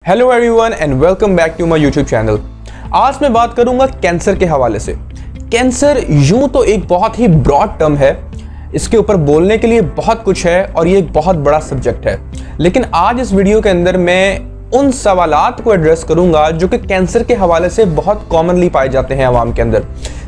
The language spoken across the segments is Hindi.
Hello everyone and welcome back to my YouTube channel. आज मैं बात करूंगा कैंसर के हवाले से। कैंसर यूं तो एक बहुत ही ब्रॉड टर्म है, इसके ऊपर बोलने के लिए बहुत कुछ है और ये एक बहुत बड़ा सब्जेक्ट है। लेकिन आज इस वीडियो के अंदर मैं उन सवालात को एड्रेस करूंगा जो कि कैंसर के हवाले से बहुत कॉमनली पाए जाते हैं आवाम के अंदर।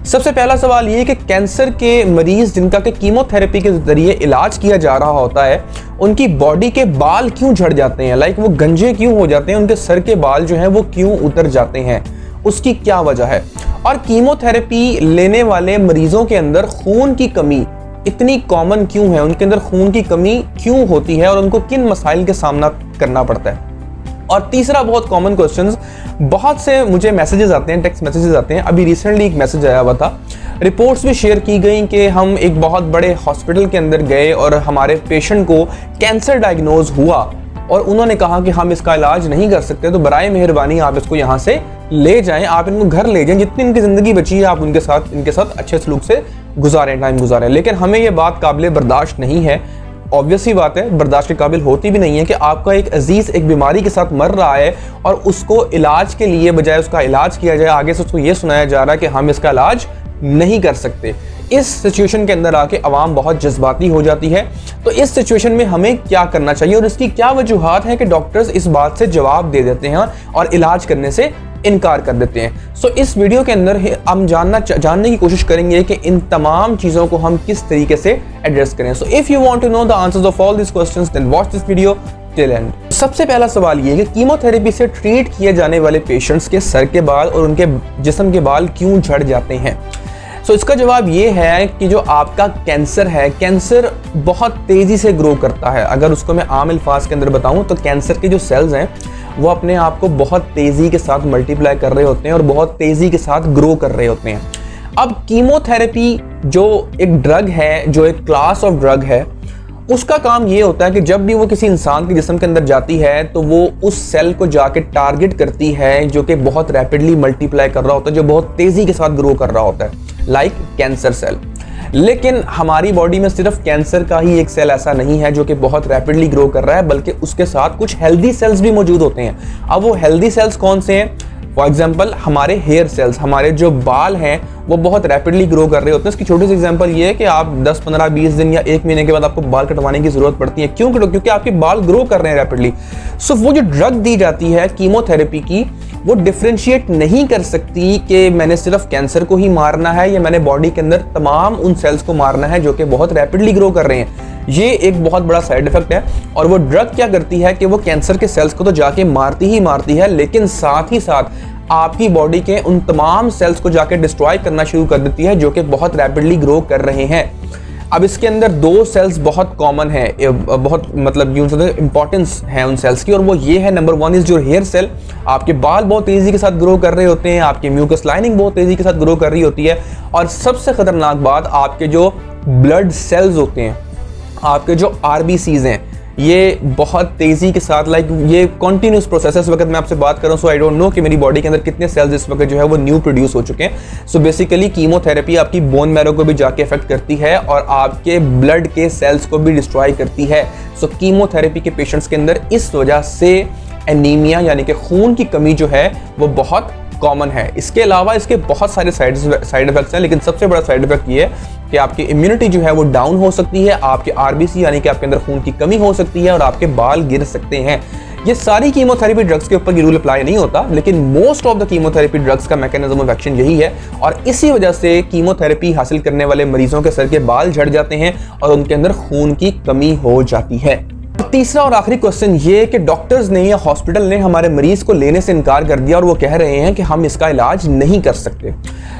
सबसे पहला सवाल ये कि कैंसर के मरीज जिनका कि कीमोथेरेपी के जरिए इलाज किया जा रहा होता है, उनकी बॉडी के बाल क्यों झड़ जाते हैं, लाइक वो गंजे क्यों हो जाते हैं, उनके सर के बाल जो हैं वो क्यों उतर जाते हैं, उसकी क्या वजह है। और कीमोथेरेपी लेने वाले मरीजों के अंदर खून की कमी इतनी कॉमन क्यों है, उनके अंदर खून की कमी क्यों होती है और उनको किन मसाइल के सामना करना पड़ता है। और तीसरा बहुत कॉमन क्वेश्चंस, बहुत से मुझे मैसेजेस आते हैं, टेक्स्ट मैसेजेस आते हैं। अभी रिसेंटली एक मैसेज आया हुआ था, रिपोर्ट्स भी शेयर की गई कि हम एक बहुत बड़े हॉस्पिटल के अंदर गए और हमारे पेशेंट को कैंसर डायग्नोज हुआ और उन्होंने कहा कि हम इसका इलाज नहीं कर सकते, तो बराए मेहरबानी आप इसको यहाँ से ले जाएं, आप इनको घर ले जाएं, जितनी इनकी ज़िंदगी बची है आप इनके साथ अच्छे सलूक से गुजारें, टाइम गुजारें। लेकिन हमें ये बात काबिल बर्दाश्त नहीं है, ऑब्वियस ही बात है, बर्दाश्त के काबिल होती भी नहीं है कि आपका एक अजीज एक बीमारी के साथ मर रहा है और उसको इलाज के लिए बजाय उसका इलाज किया जाए, आगे से उसको ये सुनाया जा रहा है कि हम इसका इलाज नहीं कर सकते। इस सिचुएशन के अंदर आके अवाम बहुत जज्बाती हो जाती है। तो इस सिचुएशन में हमें क्या करना चाहिए और इसकी क्या वजूहात है कि डॉक्टर्स इस बात से जवाब दे देते हैं और इलाज करने से इनकार कर देते हैं। सो इस वीडियो के अंदर हम जानने की कोशिश करेंगे कि इन तमाम चीज़ों को हम किस तरीके से एड्रेस करें। So if you want to know the answers of all this questions then watch this video till end. सबसे पहला सवाल ये है कि कीमोथेरेपी से ट्रीट किए जाने वाले पेशेंट्स के सर के बाल और उनके जिस्म के बाल क्यों झड़ जाते हैं। सो इसका जवाब ये है कि जो आपका कैंसर है, कैंसर बहुत तेज़ी से ग्रो करता है। अगर उसको मैं आम अल्फाज के अंदर बताऊं तो कैंसर के जो सेल्स हैं वो अपने आप को बहुत तेज़ी के साथ मल्टीप्लाई कर रहे होते हैं और बहुत तेज़ी के साथ ग्रो कर रहे होते हैं। अब कीमोथेरेपी जो एक ड्रग है, जो एक क्लास ऑफ ड्रग है, उसका काम ये होता है कि जब भी वो किसी इंसान के जिस्म के अंदर जाती है तो वो उस सेल को जाके टारगेट करती है जो कि बहुत रैपिडली मल्टीप्लाई कर रहा होता है, जो बहुत तेज़ी के साथ ग्रो कर रहा होता है, लाइक कैंसर सेल। लेकिन हमारी बॉडी में सिर्फ कैंसर का ही एक सेल ऐसा नहीं है जो कि बहुत रैपिडली ग्रो कर रहा है, बल्कि उसके साथ कुछ हेल्दी सेल्स भी मौजूद होते हैं। अब वो हेल्दी सेल्स कौन से हैं? फॉर एग्जाम्पल हमारे हेयर सेल्स, हमारे जो बाल हैं वो बहुत रैपिडली ग्रो कर रहे होते हैं। इसकी छोटी सी एग्जांपल ये है कि आप 10, 15, 20 दिन या 1 महीने के बाद आपको बाल कटवाने की जरूरत पड़ती है। क्यों? क्योंकि आपके बाल ग्रो कर रहे हैं रैपिडली। सो वो जो ड्रग दी जाती है कीमोथेरेपी की, वो डिफ्रेंशिएट नहीं कर सकती कि मैंने सिर्फ कैंसर को ही मारना है या मैंने बॉडी के अंदर तमाम उन सेल्स को मारना है जो कि बहुत रैपिडली ग्रो कर रहे हैं। ये एक बहुत बड़ा साइड इफेक्ट है। और वो ड्रग क्या करती है कि वो कैंसर के सेल्स को तो जाके मारती ही मारती है, लेकिन साथ ही साथ आपकी बॉडी के उन तमाम सेल्स को जाके डिस्ट्रॉय करना शुरू कर देती है जो कि बहुत रैपिडली ग्रो कर रहे हैं। अब इसके अंदर 2 सेल्स बहुत कॉमन है, बहुत मतलब यूं से इंपॉर्टेंस है उन सेल्स की, और वो ये है, number 1 is your hair cell. आपके बाल बहुत तेज़ी के साथ ग्रो कर रहे होते हैं, आपकी म्यूकस लाइनिंग बहुत तेज़ी के साथ ग्रो कर रही होती है। और सबसे खतरनाक बात, आपके जो ब्लड सेल्स होते हैं, आपके जो RBCs हैं, ये बहुत तेज़ी के साथ, लाइक ये कॉन्टीन्यूस प्रोसेस है। इस वक्त मैं आपसे बात कर रहा हूँ, सो आई डोंट नो कि मेरी बॉडी के अंदर कितने सेल्स इस वक्त जो है वो न्यू प्रोड्यूस हो चुके हैं। सो बेसिकली कीमोथेरेपी आपकी बोन मैरो को भी जाके इफेक्ट करती है और आपके ब्लड के सेल्स को भी डिस्ट्रॉय करती है। सो कीमोथेरेपी के पेशेंट्स के अंदर इस वजह से एनीमिया यानी कि खून की कमी जो है वो बहुत कॉमन है। इसके अलावा इसके बहुत सारे साइड इफेक्ट्स हैं, लेकिन सबसे बड़ा साइड इफेक्ट ये है कि आपकी इम्यूनिटी जो है वो डाउन हो सकती है, आपके RBC यानी कि आपके अंदर खून की कमी हो सकती है और आपके बाल गिर सकते हैं। ये सारी कीमोथेरेपी ड्रग्स के ऊपर ये रूल अप्लाई नहीं होता, लेकिन most of the chemotherapy drugs का मैकेनिज्म ऑफ एक्शन यही है और इसी वजह से कीमोथेरेपी हासिल करने वाले मरीजों के सर के बाल झड़ जाते हैं और उनके अंदर खून की कमी हो जाती है। तीसरा और आखिरी क्वेश्चन ये कि डॉक्टर्स ने या हॉस्पिटल ने हमारे मरीज को लेने से इनकार कर दिया और वो कह रहे हैं कि हम इसका इलाज नहीं कर सकते।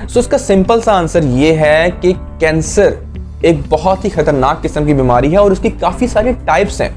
सो इसका सिंपल सा आंसर ये है कि कैंसर एक बहुत ही खतरनाक किस्म की बीमारी है और उसकी काफ़ी सारी टाइप्स हैं।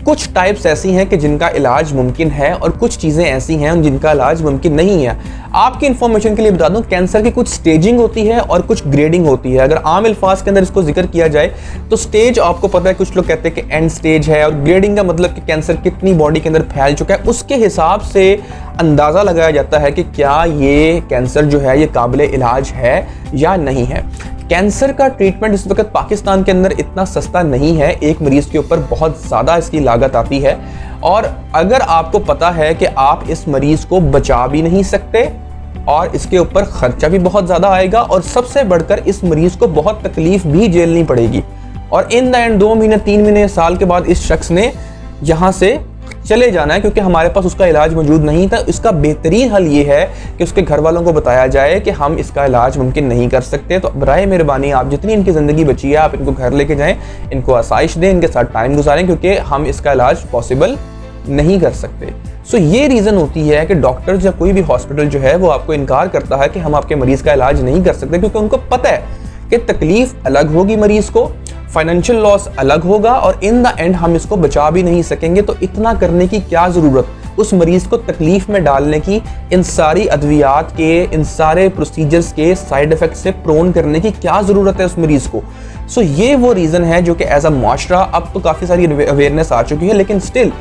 कुछ टाइप्स ऐसी हैं कि जिनका इलाज मुमकिन है और कुछ चीज़ें ऐसी हैं जिनका इलाज मुमकिन नहीं है। आपकी इन्फॉर्मेशन के लिए बता दूं, कैंसर की कुछ स्टेजिंग होती है और कुछ ग्रेडिंग होती है। अगर आम अल्फाज के अंदर इसको जिक्र किया जाए तो स्टेज आपको पता है, कुछ लोग कहते हैं कि एंड स्टेज है, और ग्रेडिंग का मतलब कि कैंसर कितनी बॉडी के अंदर फैल चुका है, उसके हिसाब से अंदाज़ा लगाया जाता है कि क्या ये कैंसर जो है ये काबिल इलाज है या नहीं है। कैंसर का ट्रीटमेंट इस वक्त पाकिस्तान के अंदर इतना सस्ता नहीं है, एक मरीज के ऊपर बहुत ज़्यादा इसकी लागत आती है, और अगर आपको पता है कि आप इस मरीज को बचा भी नहीं सकते और इसके ऊपर खर्चा भी बहुत ज़्यादा आएगा, और सबसे बढ़कर इस मरीज को बहुत तकलीफ भी झेलनी पड़ेगी, और इन द एंड 2 महीने 3 महीने साल के बाद इस शख्स ने यहाँ से चले जाना है क्योंकि हमारे पास उसका इलाज मौजूद नहीं था। इसका बेहतरीन हल ये है कि उसके घर वालों को बताया जाए कि हम इसका इलाज मुमकिन नहीं कर सकते, तो बराए मेहरबानी आप जितनी इनकी ज़िंदगी बची है आप इनको घर लेके जाएं, इनको आसाइश दें, इनके साथ टाइम गुजारें, क्योंकि हम इसका इलाज पॉसिबल नहीं कर सकते। सो ये रीज़न होती है कि डॉक्टर्स या कोई भी हॉस्पिटल जो है वो आपको इनकार करता है कि हम आपके मरीज़ का इलाज नहीं कर सकते, क्योंकि उनको पता है कि तकलीफ अलग होगी मरीज़ को, फाइनेंशियल लॉस अलग होगा, और इन द एंड हम इसको बचा भी नहीं सकेंगे। तो इतना करने की क्या ज़रूरत, उस मरीज़ को तकलीफ़ में डालने की, इन सारी अद्वियात के, इन सारे प्रोसीजर्स के साइड इफ़ेक्ट से प्रोन करने की क्या ज़रूरत है उस मरीज़ को। सो ये वो रीज़न है जो कि एज अ माशरा अब तो काफ़ी सारी अवेयरनेस आ चुकी है, लेकिन स्टिल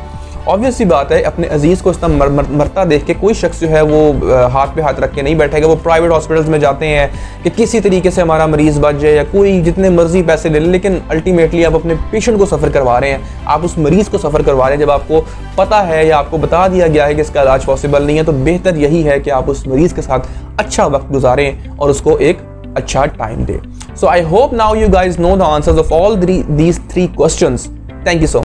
ऑब्वियस सी बात है अपने अजीज़ को इतना मरता देख के कोई शख्स जो है वो हाथ पे हाथ रख के नहीं बैठेगा। वो प्राइवेट हॉस्पिटल्स में जाते हैं कि किसी तरीके से हमारा मरीज़ बच जाए, या कोई जितने मर्जी पैसे ले ले, लेकिन अल्टीमेटली आप अपने पेशेंट को सफ़र करवा रहे हैं, आप उस मरीज़ को सफ़र करवा रहे हैं। जब आपको पता है या आपको बता दिया गया है कि इसका इलाज पॉसिबल नहीं है, तो बेहतर यही है कि आप उस मरीज़ के साथ अच्छा वक्त गुजारें और उसको एक अच्छा टाइम दें। So I hope now you guys know the answers of all these 3 questions. Thank you so